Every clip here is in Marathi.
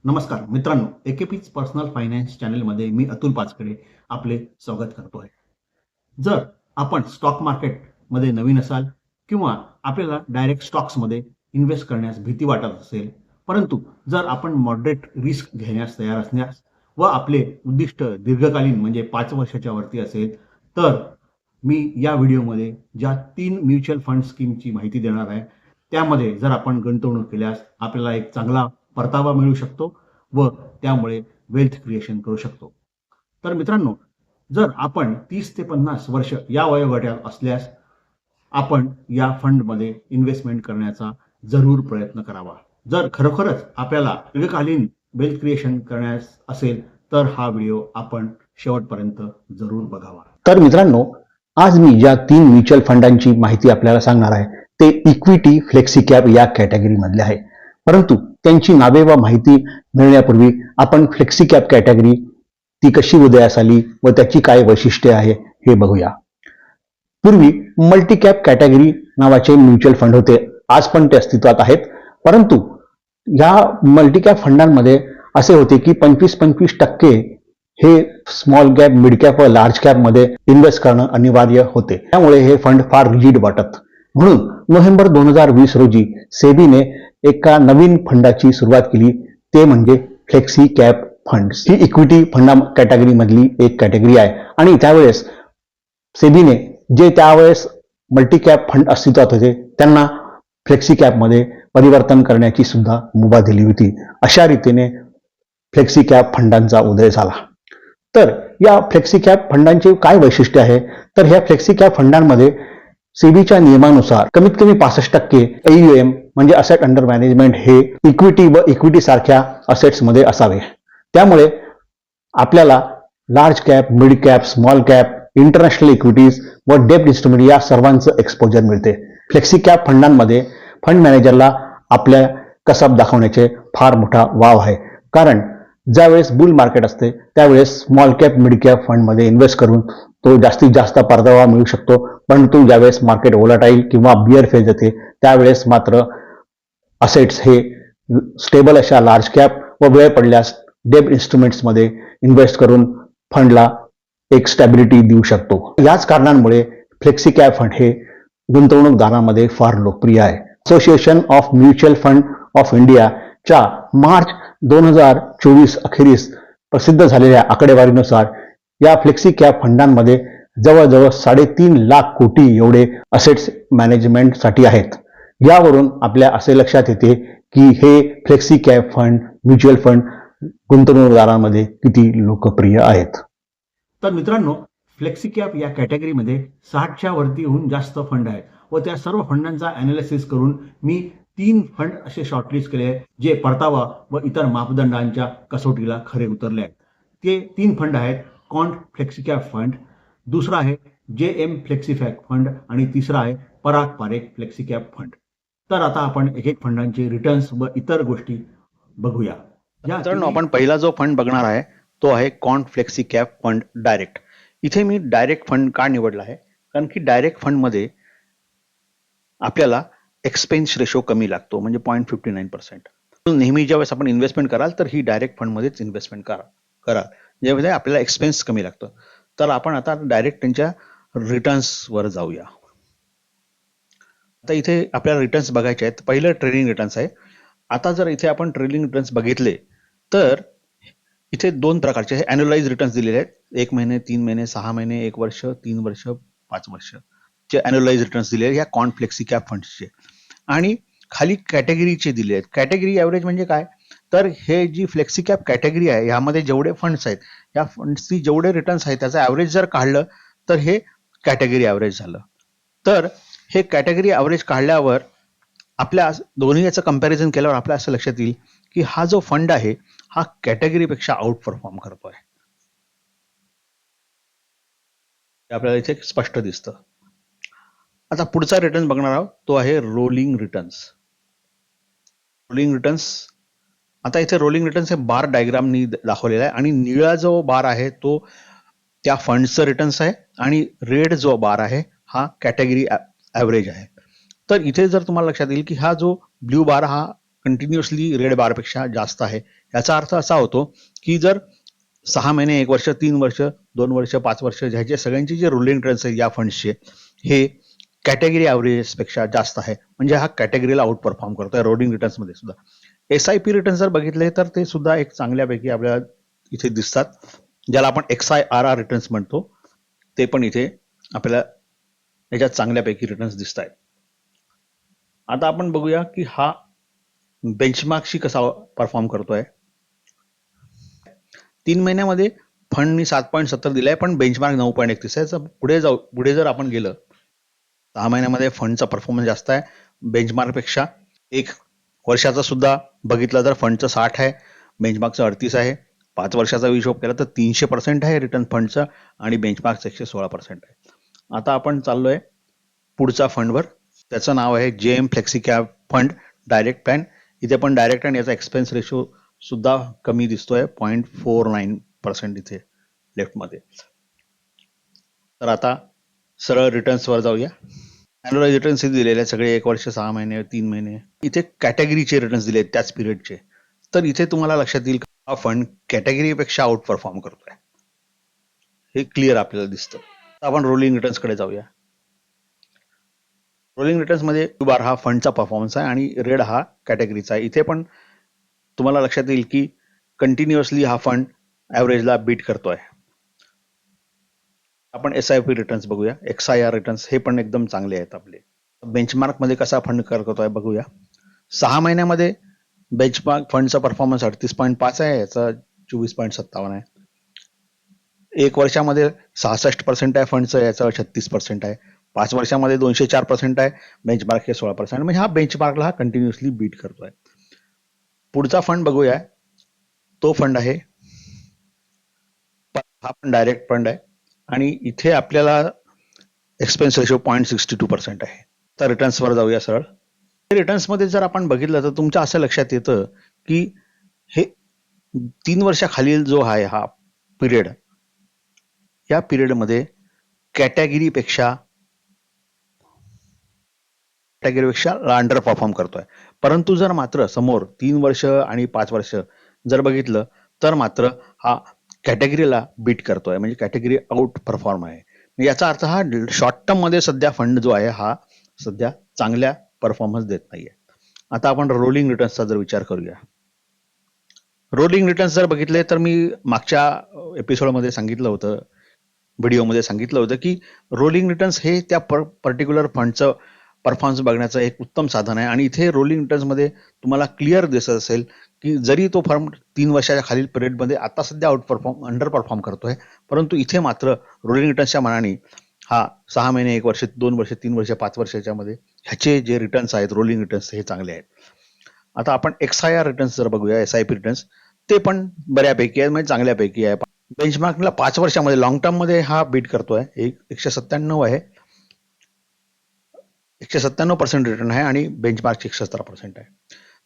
नमस्कार मित्रांनो, एकेपीच पर्सनल फायनान्स चॅनलमध्ये मी अतुल पाचकडे आपले स्वागत करतो आहे. जर आपण स्टॉक मार्केटमध्ये नवीन असाल किंवा आपल्याला डायरेक्ट स्टॉक्समध्ये इन्व्हेस्ट करण्यास भीती वाटत असेल, परंतु जर आपण मॉडरेट रिस्क घेण्यास तयार असण्यास व आपले उद्दिष्ट दीर्घकालीन म्हणजे 5 वर्षाच्या वरती असेल, तर मी या व्हिडिओमध्ये ज्या 3 म्युच्युअल फंड स्कीमची माहिती देणार आहे, त्यामध्ये जर आपण गुंतवणूक केल्यास आपल्याला एक चांगला परतावा मिळू शकतो व त्यामुळे वेल्थ क्रिएशन करू शकतो. तर मित्रांनो, जर आपण 30 ते 50 वर्ष या वयोगटात असल्यास आपण या फंडमध्ये इन्व्हेस्टमेंट करण्याचा जरूर प्रयत्न करावा. जर खरोखरच आपल्याला दीर्घकालीन वेल्थ क्रिएशन करण्यास असेल तर हा व्हिडिओ आपण शेवटपर्यंत जरूर बघावा. तर मित्रांनो, आज मी ज्या 3 म्युच्युअल फंडांची माहिती आपल्याला सांगणार आहे ते इक्विटी फ्लेक्सी कॅप या कॅटेगरी मधले आहे. परंतु त्यांची नावे व माहिती मिळण्यापूर्वी आपण फ्लेक्सी कॅप कॅटेगरी ती कशी उदयास आली व त्याची काय वैशिष्ट्ये आहे हे बघूया. पूर्वी मल्टी कॅप कॅटेगरी नावाचे म्युच्युअल फंड होते. आज पण ते अस्तित्वात आहेत. परंतु या मल्टी कॅप फंडांमध्ये असे होते की 25% हे स्मॉल कॅप, मिड कॅप व लार्ज कॅप मध्ये इन्व्हेस्ट करणं अनिवार्य होते. त्यामुळे हे फंड फार रिजिड वाटत. म्हणून नोव्हेंबर 2020 रोजी सेबीने एका नवीन फंडाची सुरुवात केली, ते म्हणजे फ्लेक्सी कॅप फंड. ही इक्विटी फंडा कॅटेगरी मधली एक कॅटेगरी आहे आणि त्यावेळेस सेबीने जे त्यावेळेस मल्टी कॅप फंड अस्तित्वात होते त्यांना फ्लेक्सी कॅप मध्ये परिवर्तन करण्याची सुद्धा मुभा दिली होती. अशा रीतीने फ्लेक्सी कॅप फंडांचा उदय झाला. तर या फ्लेक्सी कॅप फंडांचे काय वैशिष्ट्य आहे, तर ह्या फ्लेक्सी कॅप फंडांमध्ये सेबीच्या नियमानुसार कमीत कमी 65% AUM म्हणजे असेट अंडर मॅनेजमेंट हे इक्विटी व इक्विटी सारख्या असेट्स मध्ये असावे. त्यामुळे आपल्याला large cap, mid cap, small cap, international equities व डेब्ट इन्स्ट्रुमेंट या सर्वांचं एक्सपोजर मिळते. फ्लेक्सी कॅप फंडांमध्ये फंड मॅनेजरला आपल्या कसब दाखवण्याचे फार मोठा वाव आहे. कारण ज्यावेळेस बुल मार्केट असते त्यावेळेस स्मॉल कॅप, मिड कॅप फंडमध्ये इन्व्हेस्ट करून तो जास्तीत जास्त परतावा मिळू शकतो. परंतु ज्यावेळेस मार्केट व्होलाटाईल किंवा बिअर फेज येते त्यावेळेस मात्र असेट्स हे स्टेबल अशा लार्ज कॅप व वेळ पडल्यास डेब्ट इन्स्ट्रुमेंट्समध्ये इन्व्हेस्ट करून फंडला एक स्टॅबिलिटी देऊ शकतो. याच कारणांमुळे फ्लेक्सी कॅप फंड हे गुंतवणूकदारांमध्ये फार लोकप्रिय आहे. Association of mutual fund of इंडियाच्या मार्च 2024 अखेरीस प्रसिद्ध झालेल्या आकडेवारीनुसार या फ्लेक्सी कॅप फंडांमध्ये जवळजवळ 3.5 लाख कोटी एवढे असेट्स मॅनेजमेंटसाठी आहेत. यावरून आपल्या असे लक्षात येते की हे flexi cap fund, mutual fund गुंतवणूकदारांमध्ये किती लोकप्रिय आहेत. तर मित्रांनो, फ्लेक्सी कॅप या कॅटेगरीमध्ये 60च्या वरतीहून जास्त फंड आहेत व त्या सर्व फंडांचा अनालिसिस करून मी 3 फंड असे शॉर्टलिस्ट केले आहेत जे परतावा व इतर मापदंडांच्या कसोटीला खरे उतरले आहेत. ते 3 फंड आहेत कॉन्ट फ्लेक्सी कॅप फंड, दुसरा आहे JM फ्लेक्सी कॅप फंड आणि तिसरा आहे पराग पारेख फ्लेक्सी कॅप फंड. तर आता आपण एक एक फंडांचे रिटर्न्स व इतर गोष्टी बघूया. मित्रांनो, आपण पहिला जो फंड बघणार आहे तो आहे कॉन्ट फ्लेक्सी कॅप फंड डायरेक्ट. इथे मी डायरेक्ट फंड का निवडला आहे, कारण की डायरेक्ट फंड मध्ये आपल्याला एक्सपेन्स रेशो कमी लागतो, म्हणजे 0.59%. नेहमी ज्यावेळेस आपण इन्व्हेस्टमेंट कराल तर ही डायरेक्ट फंड मध्येच इन्व्हेस्टमेंट कराल ज्यामध्ये आपल्याला एक्सपेन्स कमी लागतं. तर आपण आता डायरेक्ट त्यांच्या रिटर्न्स वर जाऊया. आता इथे आपल्याला रिटर्न्स बघायचे आहेत. पहिलं ट्रेलिंग रिटर्न्स आहे. आता जर इथे आपण ट्रेलिंग रिटर्न्स बघितले तर इथे 2 प्रकारचे अॅन्युअलाइज रिटर्न्स दिलेले आहेत. 1 महिने, 3 महिने, 6 महिने, 1 वर्ष, 3 वर्ष, 5 वर्ष चे अॅन्युअलाइज रिटर्न्स दिलेले आहेत या कॉन्ट फ्लेक्सी कॅप फंड्सचे. आणि खाली कॅटेगरीचे दिले आहेत. कॅटेगरी ॲव्हरेज म्हणजे काय, तर हे जी फ्लेक्सी कॅप कॅटेगरी आहे यामध्ये जेवढे फंड्स आहेत या फंड्सची जेवढे रिटर्न्स आहेत त्याचं ॲव्हरेज जर काढलं तर हे कॅटेगरी ॲव्हरेज झालं. तर हे कॅटेगरी ॲव्हरेज काढल्यावर आपल्या दोन्ही याचं कंपॅरिझन केल्यावर आपल्या असं लक्षात येईल की हा जो फंड आहे हा कॅटेगरीपेक्षा आउट परफॉर्म करतोय. आपल्याला इथे स्पष्ट दिसतं. आता पुढचा रिटर्न बघणार आहोत तो आहे रोलिंग रिटर्न्स. रोलिंग रिटर्न्स, आता इथे रोलिंग रिटर्न्स हे बार डायग्रामनी दाखवलेला आहे आणि निळा जो बार आहे तो त्या फंडचं रिटर्न्स आहे आणि रेड जो बार आहे हा कॅटेगरी ॲव्हरेज आहे. तर इथे जर तुम्हाला लक्षात येईल की हा जो ब्ल्यू बार हा कंटिन्युअसली रेड बारपेक्षा जास्त आहे, याचा अर्थ असा होतो की जर 6 महिने, 1 वर्ष, 3 वर्ष, 2 वर्ष, 5 वर्ष ह्याचे सगळ्यांचे जे रोलिंग रिटर्न्स आहेत या फंड्सचे, हे कॅटेगरी ॲव्हरेजेसपेक्षा जास्त आहे. म्हणजे हा कॅटेगरीला आउट परफॉर्म करतोय रोलिंग रिटर्न्समध्ये सुद्धा. SIP रिटर्न्स जर बघितले तर ते सुद्धा एक चांगल्यापैकी आपल्याला इथे दिसतात, ज्याला आपण XIRR रिटर्न्स म्हणतो. ते पण इथे आपल्याला याच्यात चांगल्यापैकी रिटर्न्स दिसत आहेत. आता आपण बघूया की हा बेंचमार्कशी कसा परफॉर्म करतोय. 3 महिन्यामध्ये फंडनी 7.70 दिलाय, पण बेंचमार्क 9.31 आहे. पुढे जर आपण गेलं, 6 महिन्यामध्ये फंडचा परफॉर्मन्स जास्त आहे बेंचमार्कपेक्षा. 1 वर्षाचा सुद्धा बघितलं तर फंडचं 60 आहे, बेंचमार्कचं 38 आहे. 5 वर्षाचा हिशोब केला तर 300% आहे रिटर्न फंडचं आणि बेंचमार्कचं 116% आहे. आता आपण चाललोय पुढचा फंडवर. त्याचं नाव आहे JM flexi cap fund direct plan. इथे पण डायरेक्ट आणि याचा एक्सपेन्स रेशो सुद्धा कमी दिसतोय, 0.49% इथे लेफ्टमध्ये. तर आता सरळ रिटर्न्सवर जाऊया. अॅन्युअल रिटर्न्स दिलेले आहेत सगळे, 1 वर्ष, 6 महिने, 3 महिने. इथे कॅटेगरीचे रिटर्न्स दिले आहेत त्याच पिरियडचे. तर इथे तुम्हाला लक्षात येईल हा फंड कॅटेगरीपेक्षा आउट परफॉर्म करतोय, हे क्लिअर आपल्याला दिसतं. आता आपण रोलिंग रिटर्न्सकडे जाऊया. रोलिंग रिटर्न्स मध्ये ब्लू बार हा फंडचा परफॉर्मन्स आहे आणि रेड हा कॅटेगरीचा आहे. इथे पण तुम्हाला लक्षात येईल की कंटिन्युअसली हा फंड ॲव्हरेजला बीट करतोय. आपण SIP रिटर्न्स बघूया. XIR रिटर्न्स हे पण एकदम चांगले आहेत आपले. बेंचमार्क मध्ये कसा फंड करतोय बघूया. 6 महिन्यामध्ये बेंचमार्क फंडचा परफॉर्मन्स 38.5 आहे, याचा 24.57 आहे. 1 वर्षामध्ये 66% आहे फंडचं, याचं 36% आहे. 5 वर्षामध्ये 204% आहे, बेंचमार्क हे 16%. म्हणजे हा बेंचमार्कला हा कंटिन्युअसली बीट करतोय. पुढचा फंड बघूया. तो फंड आहे, हा पण डायरेक्ट फंड आहे आणि इथे आपल्याला एक्सपेन्स रेशो 0.62% आहे. तर रिटर्न्सवर जाऊया सरळ. रिटर्न्समध्ये जर आपण बघितलं तर तुमच्या असं लक्षात येतं की हे 3 वर्षाखालील जो आहे हा पिरियड, या पिरियडमध्ये कॅटेगरीपेक्षा अंडर परफॉर्म करतोय. परंतु जर मात्र समोर 3 वर्ष आणि 5 वर्ष जर बघितलं तर मात्र हा कॅटेगरीला बीट करतोय, म्हणजे कॅटेगरी आउट परफॉर्म आहे. याचा अर्थ हा शॉर्ट टर्म मध्ये सध्या फंड जो आहे हा सध्या चांगल्या परफॉर्मन्स देत नाहीये. आता आपण रोलिंग रिटर्न्सचा जर विचार करूया. रोलिंग रिटर्न्स जर बघितले तर मी मागच्या एपिसोडमध्ये सांगितलं होतं, व्हिडिओमध्ये सांगितलं होतं की रोलिंग रिटर्न्स हे त्या पर्टिक्युलर फंडचं परफॉर्मन्स बघण्याचं एक उत्तम साधन आहे. आणि इथे रोलिंग रिटर्न्समध्ये तुम्हाला क्लिअर दिसत असेल की जरी तो फर्म 3 वर्षाच्या खालील पिरियडमध्ये आता सध्या अंडर परफॉर्म करतोय, परंतु इथे मात्र रोलिंग रिटर्न्सच्या मानाने हा 6 महिने, 1 वर्ष, 2 वर्ष, 3 वर्ष, 5 वर्षाच्या मध्ये ह्याचे जे रिटर्न्स आहेत रोलिंग रिटर्न्स हे चांगले आहेत. आता आपण XIR रिटर्न्स जर बघूया, SIP रिटर्न्स, ते पण बऱ्यापैकी आहे, म्हणजे चांगल्यापैकी आहे. बेंचमार्कला 5 वर्षामध्ये लॉंग टर्म मध्ये हा बीट करतोय. 197 आहे, 197% रिटर्न आहे आणि बेंचमार्क 117% आहे.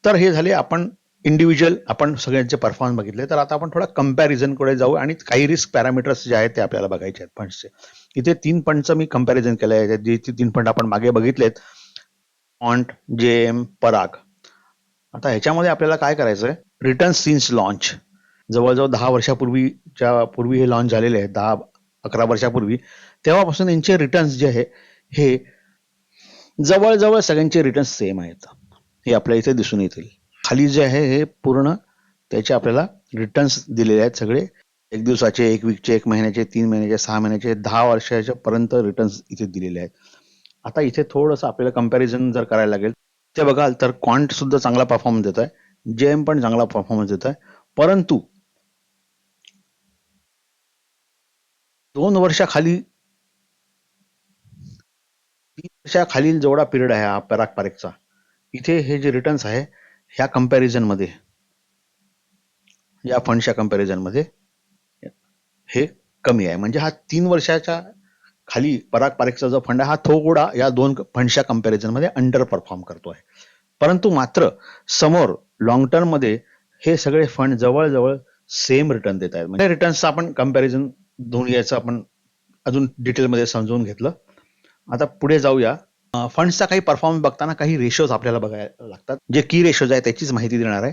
तर हे झाले आपण इंडिव्हिज्युअल आपण सगळ्यांचे परफॉर्मन्स बघितले. तर आता आपण थोडा कंपॅरिझनकडे जाऊ आणि काही रिस्क पॅरामीटर्स जे आहेत ते आपल्याला बघायचे आहेत फंड्सचे. इथे 3 फंडचं मी कंपॅरिझन केलं आहे. जे 3 फंड आपण मागे बघितलेत, क्वांट, JM, पराग. आता ह्याच्यामध्ये आपल्याला काय करायचंय, रिटर्न सिन्स लॉन्च, जवळजवळ 10 वर्षापूर्वी हे लॉन्च झालेले आहे, 10-11 वर्षापूर्वी. तेव्हापासून यांचे रिटर्न्स जे आहे हे जवळजवळ सगळ्यांचे रिटर्न्स सेम आहेत, हे आपल्या इथे दिसून येतील. खाली जे आहे हे पूर्ण त्याचे आपल्याला रिटर्न्स दिलेले आहेत सगळे, 1 दिवसाचे, 1 वीकचे, 1 महिन्याचे, 3 महिन्याचे, 6 महिन्याचे, 10 वर्षाच्या पर्यंत रिटर्न्स इथे दिलेले आहेत. आता इथे थोडंसं आपल्याला कंपॅरिझन जर करायला लागेल, ते बघाल तर क्वांट सुद्धा चांगला परफॉर्मन्स देत आहे, JM पण चांगला परफॉर्मन्स देत आहे. परंतु 3 वर्षाखालील जेवढा पिरियड आहे हा पराग पारेखचा, इथे हे जे रिटर्न्स आहे ह्या कंपॅरिझन मध्ये, या फंडच्या कंपॅरिझन मध्ये हे कमी आहे. म्हणजे हा 3 वर्षाच्या खाली पराग पारेखचा जो फंड आहे हा थोडा या 2 फंडच्या कंपॅरिझन मध्ये अंडर परफॉर्म करतो आहे. परंतु मात्र समोर लॉंग टर्म मध्ये हे सगळे फंड जवळजवळ सेम रिटर्न देत आहेत. म्हणजे रिटर्न्सचा आपण कंपॅरिझन दोन्ही याचं आपण अजून डिटेलमध्ये समजून घेतलं. आता पुढे जाऊया. फंड्सचा काही परफॉर्मन्स बघताना काही रेशोज आपल्याला बघायला लागतात, जे की रेशोज आहे त्याचीच माहिती देणार आहे.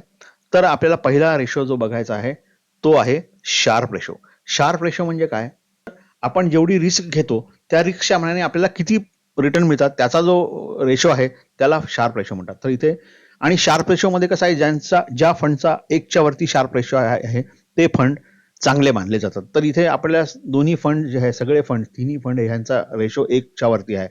तर आपल्याला पहिला रेशो जो बघायचा आहे तो आहे शार्प रेशो. शार्प रेशो म्हणजे काय? आपण जेवढी रिस्क घेतो त्या रिस्कच्या मानाने आपल्याला किती रिटर्न मिळतात त्याचा जो रेशो आहे त्याला शार्प रेशो म्हणतात. तर इथे आणि शार्प रेशो मध्ये कसं आहे, ज्या फंडचा 1च्या वरती शार्प रेशो आहे ते फंड चांगले मानले जातात. तर इथे आपल्याला दोन्ही फंड जे आहे, सगळे फंड, तिन्ही फंड ह्यांचा रेशो 1च्या वरती आहे.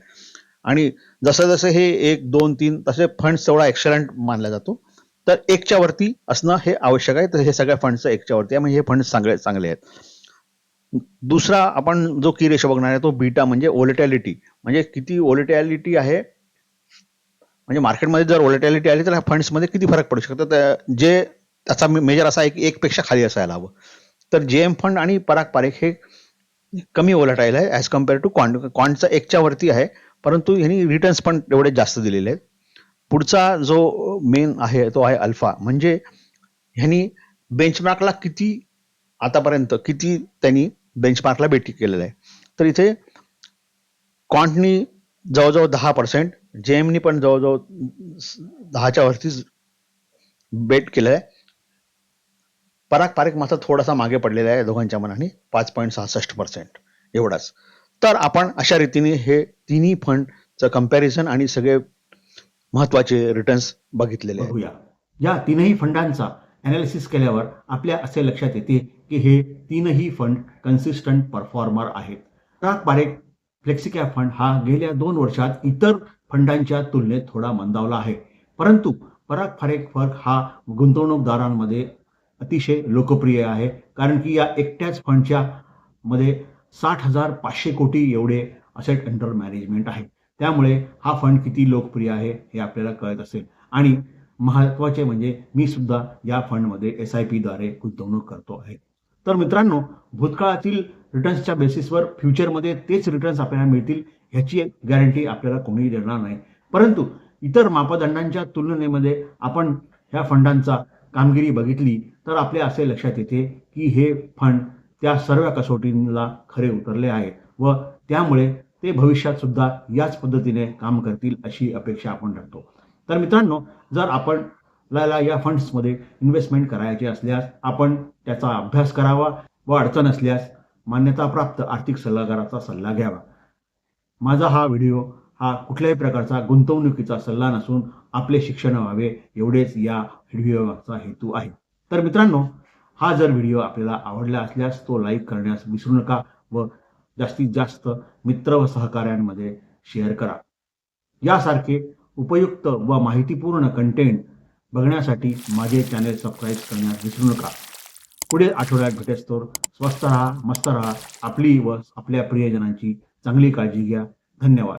आणि जसं जसं हे 1, 2, 3 तसे फंड तेवढा एक्सलंट मानला जातो. तर 1च्या वरती असणं हे आवश्यक आहे. तर हे सगळ्या फंडचं 1च्या वरती आहे, म्हणजे हे फंड चांगले आहेत. दुसरा आपण जो की रेशो बघणार आहे तो बीटा म्हणजे व्होलेटॅलिटी, म्हणजे किती व्होलेटॅलिटी आहे, म्हणजे मार्केटमध्ये जर व्होलेटॅलिटी आली तर फंड्समध्ये किती फरक पडू शकतो. जे त्याचा मेजर असा आहे की 1 पेक्षा खाली असायला हवं. तर जेएम फंड आणि पराग पारेख हे कमी व्होलेटाईल आहे ॲज कम्पेअर टू क्वांटचा 1च्या वरती आहे, परंतु ह्यांनी रिटर्न्स पण एवढे जास्त दिलेले आहेत. पुढचा जो मेन आहे तो आहे अल्फा, म्हणजे ह्यांनी बेंचमार्कला आतापर्यंत किती त्यांनी बेंचमार्कला बेटी केलेलं आहे. तर इथे क्वांटनी जवळजवळ 10%, जेएमनी पण जवळजवळ 10च्या वरतीच बेट केलं आहे. पराग पारेख मात्र थोडासा मागे पडलेला आहे दोघांच्या मनाने, 5.66% एवढाच. तर आपण अशा रीतीने हे तिन्ही फंडचं कम्पॅरिझन आणि सगळे महत्वाचे रिटर्न्स बघितलेले आहेत. बघूया. या तीनही फंडांचा अनालिसिस केल्यावर आपल्या असे लक्षात येते की हे तीनही फंड कन्सिस्टंट परफॉर्मर आहेत. पराग पारेख फ्लेक्सिकॅप फंड हा गेल्या 2 वर्षात इतर फंडांच्या तुलनेत थोडा मंदावला आहे, परंतु पराग पारेख फंड हा गुंतवणूकदारांमध्ये अतिशय लोकप्रिय आहे, कारण की या एकट्याच फंडच्या मध्ये 60,500 कोटी एवढे असेट अंडर मॅनेजमेंट आहे. त्यामुळे हा फंड किती लोकप्रिय आहे हे आपल्याला कळत असेल. आणि महत्त्वाचे म्हणजे मी सुद्धा या फंडमध्ये SIP द्वारे गुंतवणूक करतो आहे. तर मित्रांनो, भूतकाळातील रिटर्न्सच्या बेसिसवर फ्युचरमध्ये तेच रिटर्न्स आपल्याला मिळतील ह्याची गॅरंटी आपल्याला कोणीही देणार नाही, परंतु इतर मापदंडांच्या तुलनेमध्ये आपण ह्या फंडांचा कामगिरी बघितली तर आपल्या असे लक्षात येते की हे फंड त्या सर्व कसोटींना खरे उतरले आहेत व त्यामुळे ते भविष्यात सुद्धा याच पद्धतीने काम करतील अशी अपेक्षा आपण धरतो. तर मित्रांनो, जर आपल्याला या फंड्समध्ये इन्व्हेस्टमेंट करायचे असल्यास आपण त्याचा अभ्यास करावा व अडचण असल्यास मान्यताप्राप्त आर्थिक सल्लागाराचा सल्ला घ्यावा. माझा हा व्हिडिओ हा कुठल्याही प्रकारचा गुंतवणुकीचा सल्ला नसून आपले शिक्षण व्हावे एवढेच या व्हिडिओचा हेतू आहे. तर मित्रांनो, हा जर व्हिडिओ आपल्याला आवडला असल्यास तो लाईक करण्यास विसरू नका व जास्तीत जास्त मित्र व सहकाऱ्यांमध्ये शेअर करा. यासारखे उपयुक्त व माहितीपूर्ण कंटेंट बघण्यासाठी माझे चॅनेल सबस्क्राईब करण्यास विसरू नका. पुढील आठवड्यात भेटेस्तोवर स्वस्त राहा, मस्त राहा. आपली व आपल्या प्रियजनांची चांगली काळजी घ्या. धन्यवाद.